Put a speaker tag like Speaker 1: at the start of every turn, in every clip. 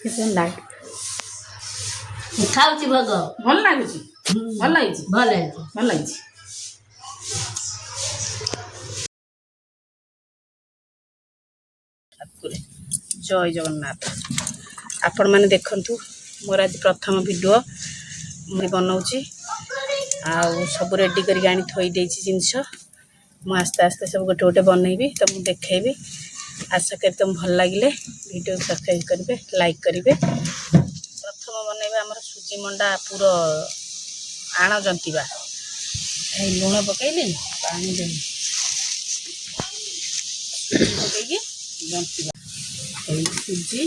Speaker 1: Light
Speaker 2: खाऊची भग
Speaker 1: भल लाଗୁଛି ଭଲ ଲାଗିଛି
Speaker 2: ଭଲ ହେଇଛି
Speaker 1: ଭଲ ଲାଗିଛି। ଜୟ ଜଗନ୍ନାଥ। ଆପଣ ମାନେ ଦେଖନ୍ତୁ ମୋର ଆଜି ପ୍ରଥମ ଭିଡ଼ିଓ ମୁଁ ବନାଉଛି ଆଉ ସବୁ ରେଡ଼ି କରିକି ଆଣି ଥୋଇ ଦେଇଛି ଜିନିଷ। ମୁଁ ଆସ୍ତେ ଆସ୍ତେ ସବୁ ଗୋଟେ ଗୋଟେ ବନେଇବି ତମକୁ ଦେଖେଇବି। ଆଶା କରେ ତୁମ ଭଲ ଲାଗିଲେ ଭିଡ଼ିଓ ସବସ୍କ୍ରାଇବ୍ କରିବେ ଲାଇକ୍ କରିବେ। ପ୍ରଥମ ବନେଇବା ଆମର ସୁଜି ମଣ୍ଡା ପୁର ଆଣ ଜନ୍ତିବା। ଏଇ ଲୁଣ ପକେଇଲି ପାଣି ଦେଲି ସୁଜି ପକେଇକି ଜନ୍ତିବା। ଏଇ ସୁଜି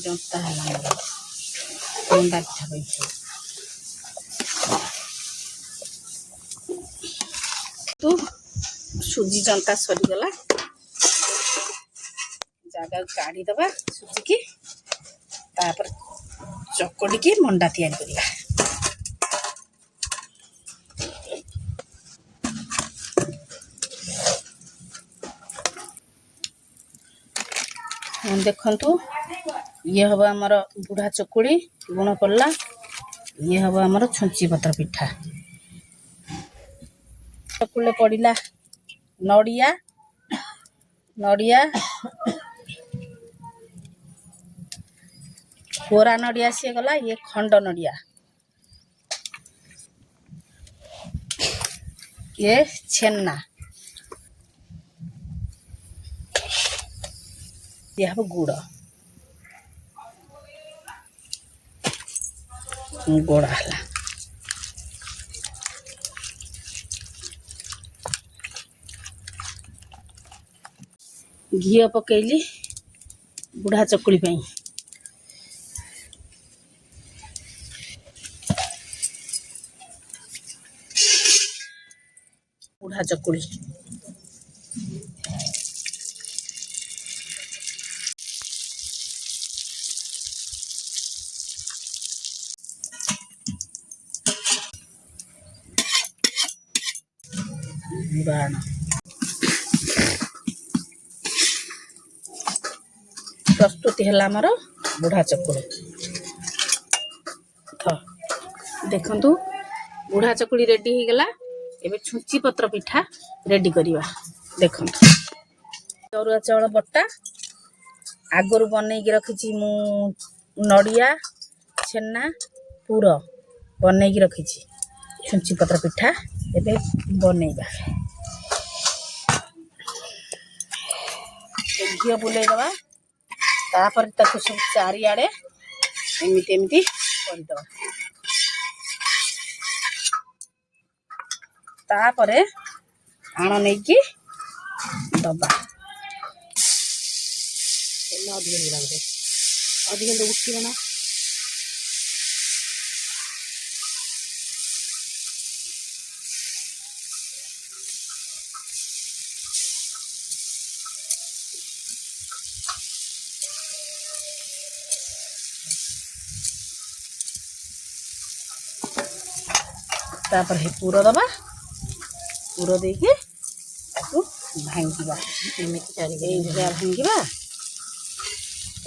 Speaker 1: ଜନ୍ତା ହେଲା ମଣ୍ଡା ପିଠା ପାଇଁ। ତୁ ସୁଜି ଜନ୍ତା ସରିଗଲା ଜାଗାକୁ କାଢ଼ିଦେବା ସୁଜିକି ତାପରେ ଚକଡ଼ିକି ମଣ୍ଡା ତିଆରି କରିବା। ଦେଖନ୍ତୁ ଇଏ ହେବ ଆମର ବୁଢ଼ା ଚକୁଳି ଲୁଣ ପଡ଼ିଲା। ଇଏ ହେବ ଆମର ଛୁଞ୍ଚି ପତ୍ର ପିଠା। ଚକୁଳିରେ ପଡ଼ିଲା ନଡ଼ିଆ ନଡ଼ିଆ କୋରା ନଡ଼ିଆ ସିଏ ଗଲା। ଇଏ ଖଣ୍ଡ ନଡ଼ିଆ ଇଏ ଛେନା ଇଏ ହେବ ଗୁଡ଼ ଗୋଳା ହେଲା। ଘିଅ ପକେଇଲି ବୁଢ଼ା ଚକୁଳି ପାଇଁ। ବୁଢ଼ା ଚକୁଳି ବାଣ ପ୍ରସ୍ତୁତି ହେଲା ଆମର ବୁଢ଼ା ଚକୁଳି। ଦେଖନ୍ତୁ ବୁଢ଼ା ଚକୁଳି ରେଡ଼ି ହେଇଗଲା। ଏବେ ଛୁଞ୍ଚି ପତ୍ର ପିଠା ରେଡ଼ି କରିବା। ଦେଖନ୍ତୁ ଅରୁଆ ଚାଉଳ ବଟା ଆଗରୁ ବନେଇକି ରଖିଛି ମୁଁ। ନଡ଼ିଆ ଛେନା ପୁର ବନେଇକି ରଖିଛି। ଛୁଞ୍ଚି ପତ୍ର ପିଠା ଏବେ ବନେଇବା। ଘିଅ ବୁଲେଇଦେବା ତାପରେ ତାକୁ ସବୁ ଚାରିଆଡ଼େ ଏମିତି ଏମିତି କରିଦେବା। ତାପରେ ଆଣ ନେଇକି ଦବା। ଅଧିକ ଉଠିବ ନା। ତାପରେ हे ପୁର ଦବା। ପୁର ଦେଇକି ତାକୁ ଭାଙ୍ଗିବା। ଏମିତି ଏଇଭଳିଆ ଭାଙ୍ଗିବା।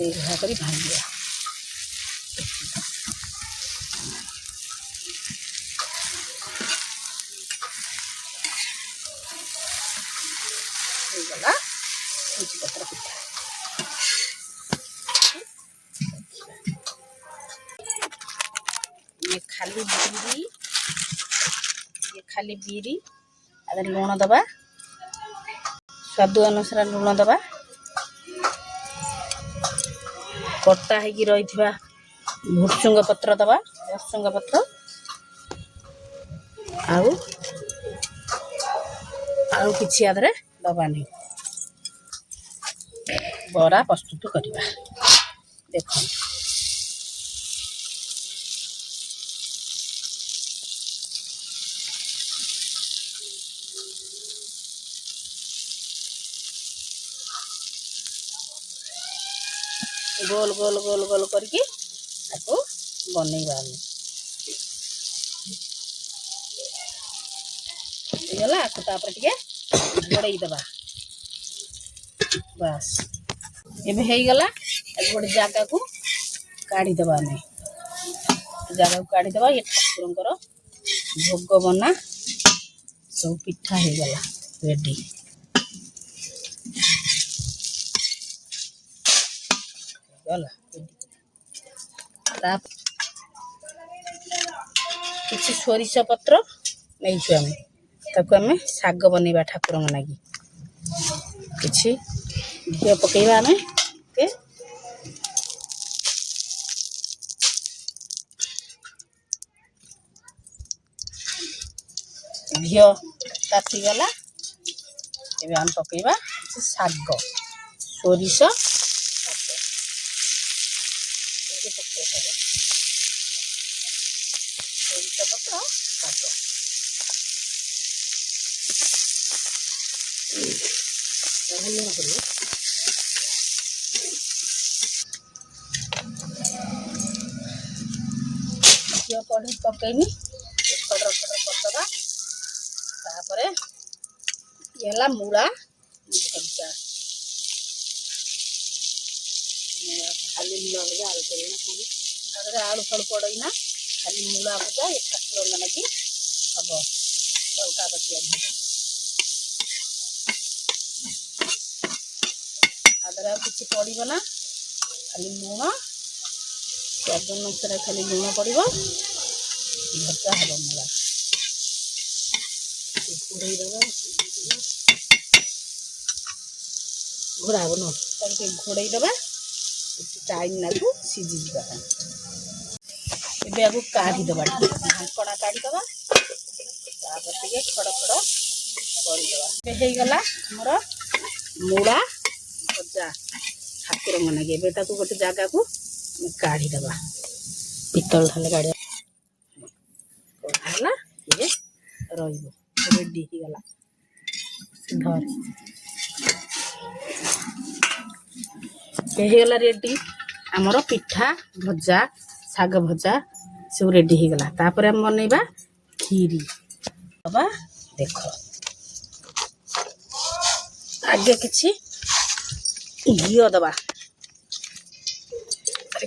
Speaker 1: ଏଇଭଳିଆ କରି ଭାଙ୍ଗିବା। ହେଇଗଲା ସୁଜି ପତ୍ର ପିଠା। ये खाली बिरी अगर लुण दबा स्वाद अनुसार लुण दबा। कटा होगी रही भुसुंग पत्र दबा। भुसुंग पत्र आउ किसी आदरे दबानी। बरा प्रस्तुत करवा। देखो गोल गोल गोल गोल करके आपको बनैबा। गला तापर टिके घोड़ई दबा। बस एबे हे गला गोटे जगह को काढ़ीदेवा आम जगह काढ़ीदेवा ये ठाकुर भोग बना सब पिठा हो गला रेडी गला किसी सोरिष पत्र नहीं आम ताको आम शाग बनइबा ठाकुर लगी किसी घी पकेबा आम के घी तातीगला एबे आम पकेबा शाग सोरिष सोरिष पत्र शाग घी पढ़ी पकईनी खडर खडर करदबा तापर ये मूला भजा खाली मूला भजा आलू पड़ना आलू फल पड़ना खाली मूला भजा ये ठाकुर लगी हम लौका बचिया आदर किसी पड़ना खाली लुण स्वाद अनुसार खाली लुण पड़ भजा हम मूला घोड़े दबा घोड़ा हम न घोड़े दबा टाइम लागू सीझी जावा एबे आगु काढ़ी दबा ढांकणा काढ़ी दबा तापर टिके खड़ खड़ कर दबा एबे हे गला हमर मूला भजा ठाकुर लगे एबे ताकू गोटे जगह को काढ़ी दबा पितल थाले काढ़ी कढ़ाला ये रहिबो रेडी ही गला धर गला रेडी आमर पिठा भजा शाग भजा सब रेडी हो गला तापर हम बनइबा खीरी दबा देख आगे किछि घी दबा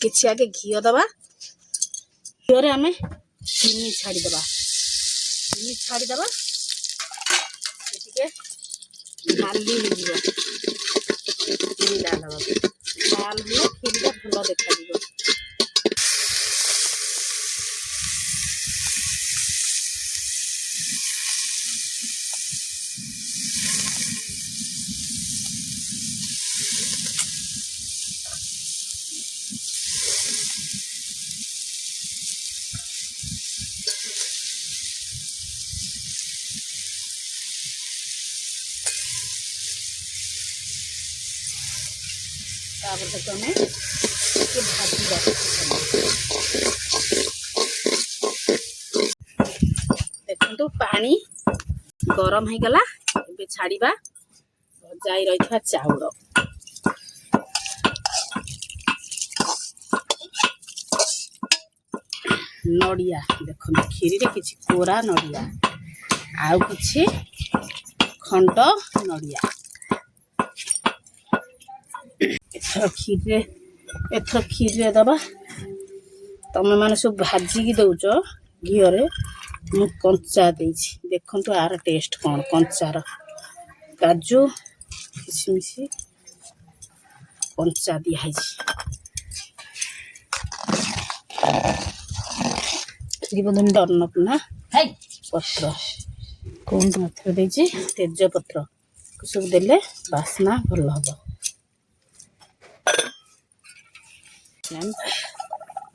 Speaker 1: किछि आगे घी दबा घी रे आमे चीनी छाड़ी दबा नाली हो खीरी लाल हवा लाल हुए खीरी भल देखा हमें देखो पानी गरम हो गला छाड़ीबा भजाई रही चाउल नड़िया देखो खीरी रे किछि कोरा नड़िया आउ किछि खंड नड़िया एथर खीर दबा तमें मैंने सब भाजिकी दौच घी मु कंचा देखु आर टेस्ट कौन कंचार काजू किशमिश कंचा दिखाई खीरी बंधन अन्नपूर्णा पत्र कौन पत्र तेज पत्र सब देले बास्ना भल हम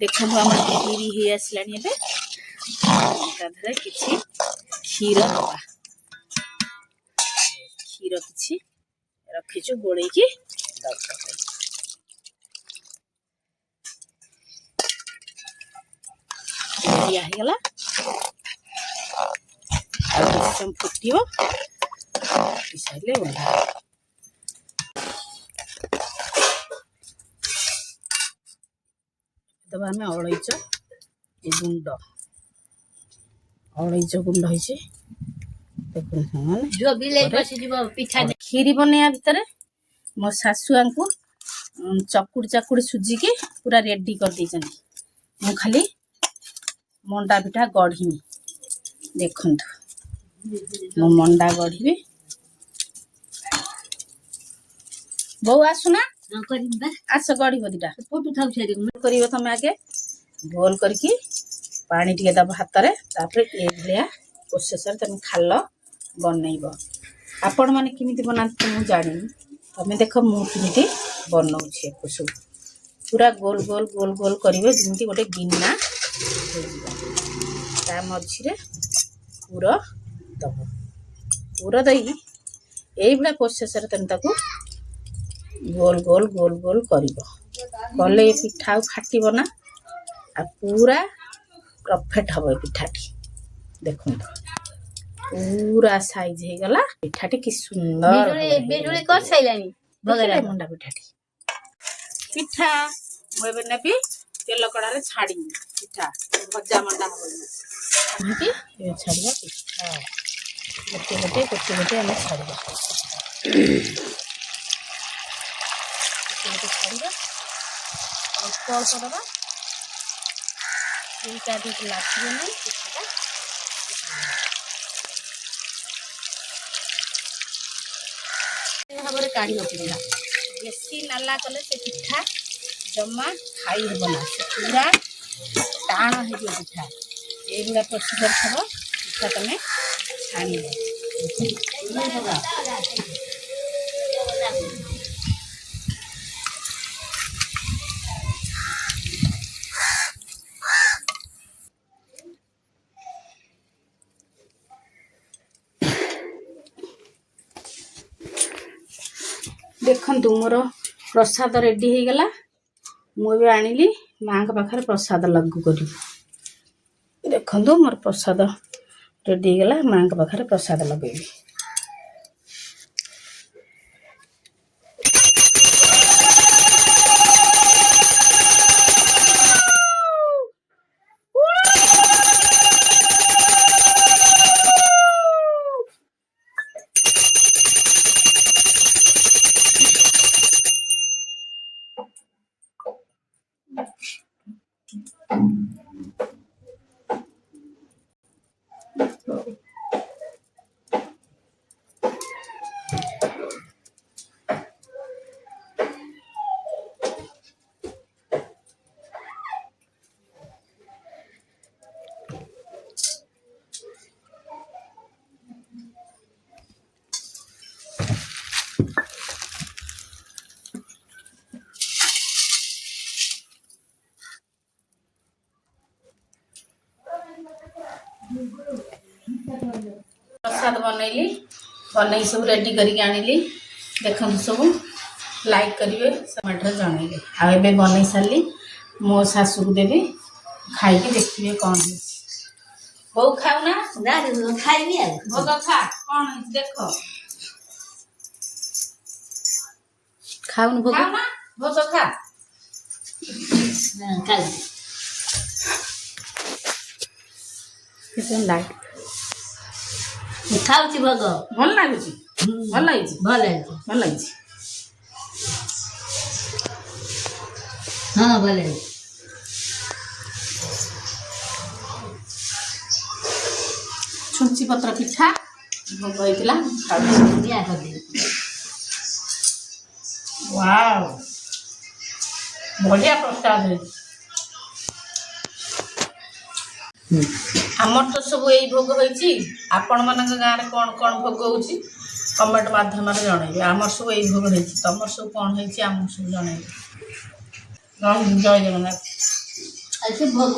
Speaker 1: देखो आम खीरी ही आसला किसी क्षीर दबा क्षीर किसी रखीचु गोले की गला फुट सारे ओढ़ा तब आम अलैच गुंड अलैच गुंड खीरी बनैया भितर मो शाशुआ को चकुड़ी चकुड़ी सुजिकी पूरा रेडी कर देइछन्ती मु खाली मंडा पिठा गढ़ी देखंतु मु मंडा गढ़ी बो आसुना आस गढ़ी दिटा कर तुम आगे गोल करके पानी टिके दब हाथ में तापर ये भाया प्रोसेसर तुम खाल बनइब आपण मैंने किमिति बनाते मुझे जानी तुम देख मुझे बनाऊँगी सब पूरा गोल गोल गोल गोल करेंगे जमी गोटे गिना ता मझे पूर दब पूर दे यही प्रोसेसर तुम ताको गोल गोल गोल गोल कले पिठा फाटब ना आ पूरा परफेक्ट हम पिठाटी देखो पूरा साइज हो गला पिठाटी कि सुंदर मंडा पिठाटी पिठा मुझे नेबी तेल कड़ा छाड़ी पिठा भजा मंडा हम छाड़ा पिठा गोटे गोटे गोटे गोटे आम छाड़ा छाड़ा अल्प अल्प दबा दुईटा दुईटा लागे ना पिठाटा भाव में काढ़ी पड़ा बेसी नाला कले से पिठा जमा खाई हे ना से पूरा टाण हो पिठा ये प्रोसीजर हम पिठा तुम छाण देखु मोर प्रसाद रेडी हो गला मुझे आनिली माँ के पाखे प्रसाद लागू कर देखु मोर प्रसाद रेडी हो गला माँ के पाखे प्रसाद लगेबी प्रसाद बनैली बनई सब रेडी करके आनिली देखु सब लाइक करेंगे कमेंट जनइले आबे बनई सारी मो शाशु को देवी खाई देखिए कौन है बो खाऊना खाइबी भोग खा कौन देख खाऊन भोग भोग खा लाइट
Speaker 2: खाऊची भोग
Speaker 1: भल लगुच भल लगी
Speaker 2: भल
Speaker 1: भल लगी
Speaker 2: हाँ भल
Speaker 1: छुंची पत्र पिठा भोग होइतिला
Speaker 2: दिया कर दे
Speaker 1: वाव बढ़िया प्रसाद है आमर तो सब यही भोग होती आपण मान गाँव कौन कौन भोग हो कमेंट माध्यम जनइबे आमर सब यही भोग होती तुम सब कौन होम सब जनइबे जय जगन्नाथ
Speaker 2: भोग